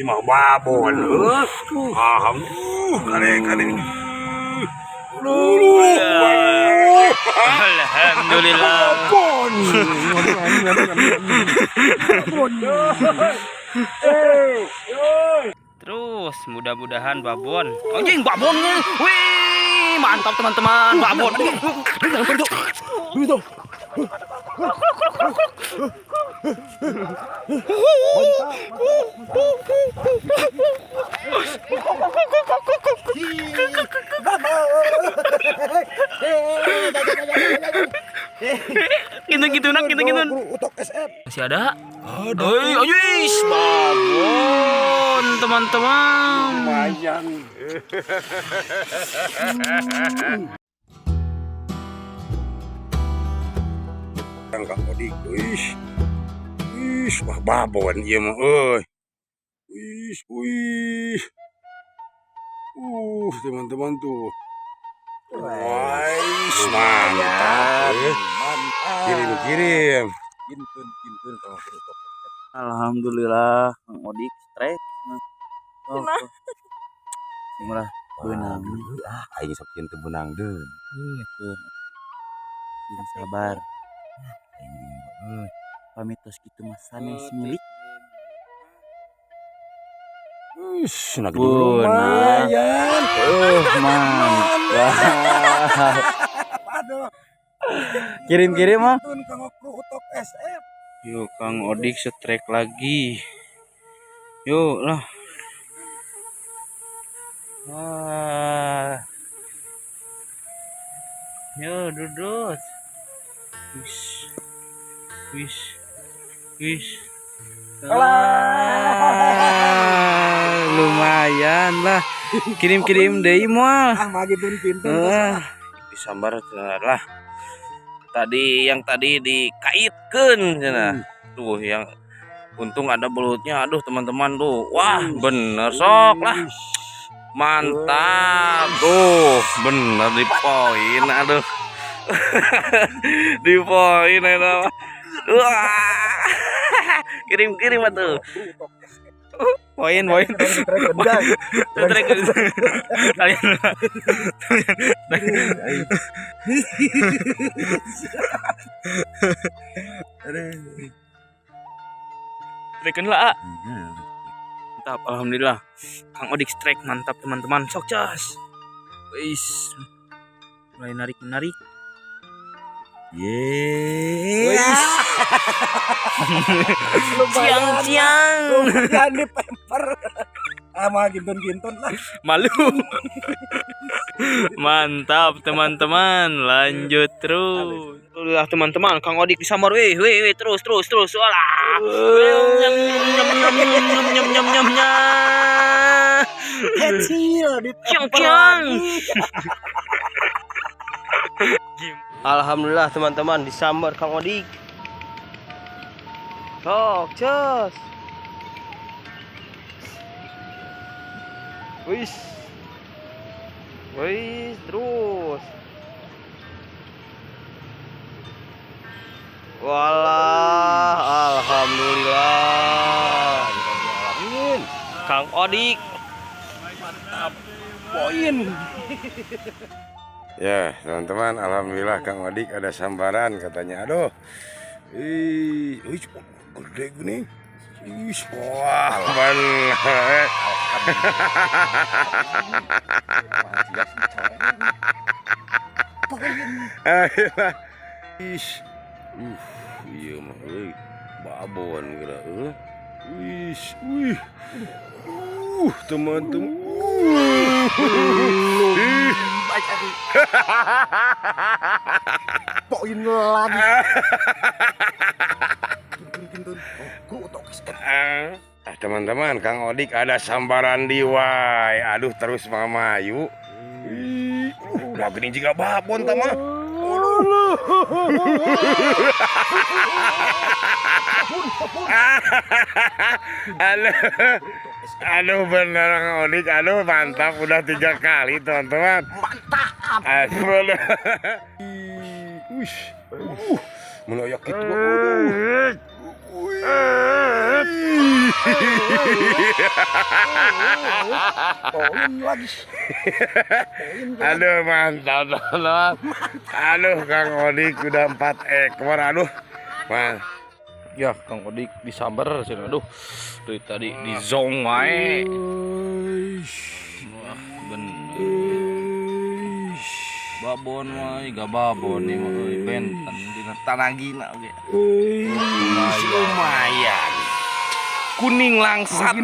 imah babon. Kali. Alhamdulillah. Terus mudah-mudahan babon. Anjing babonnya. Wih, mantap teman-teman, babon. Gitu nak. Masih ada? Ada. Ayuis, babon teman-teman. Lumayan. Kang Odik, wah babon ieu mah euy. Teman-teman tuh. Mantap. Kirim. Gintun sama kerutok. Alhamdulillah, Kang Odik strike. Gimana? Benang. Aing sok kieu benang deun. Yang sabar. Pamitos gitu mas sanes milik. Lumayan. Mantap. Kirim mah. Yuk Kang Odik strike lagi. Yuk lah. Yo dudus. Wis. Lumayan lah. Kirim deui moal. Disambar lah. Yang tadi dikaitkeun cenah. Tuh yang untung ada belutnya. Aduh teman-teman tuh. Wah, bener sok lah. Mantap. Tuh, bener di poin. Aduh. Di poin eta. Wah. Kirim atuh. Poin. Trekken lah. Mantap, alhamdulillah. Kang Odik strike mantap teman-teman. Sok cas. Wis. Mulai narik. Ciang. Lumayan dipemper. Sama gintun lah. Malu. Mantap teman-teman. Lanjut terus. Alhamdulillah teman-teman, Kang Odik disambar. Wih, terus. Walah. Nyam. Kecil Ciang. Alhamdulillah teman-teman disambar Kang Odik. Sok, cus. Wis, terus. Walah, alhamdulillah. Kang Odik. mantap. Poin. Ya teman-teman, alhamdulillah Kang Odik ada sambaran katanya. Aduh, gede gini. Wah, bener. Iya mah, babon kira. Teman-teman. Poin lagi. Teman-teman, Kang Odik ada sambaran di wai. Aduh, terus mamayu. Udah gini juga babon tamah. Aduh bener Kang Odik, aduh mantap, udah 3 kali teman-teman. Mantap. Meloyak gitu. Poin lagi. Aduh mantap teman. Aduh Kang Odik udah 4 ekor. Aduh man. Ya Kang Odik disambar sih. Aduh dari tadi di zong wae. Wah bener. Babon wae gak babon nih mah euy benten dina tanagina oge. Lumayan. Kuning langsat.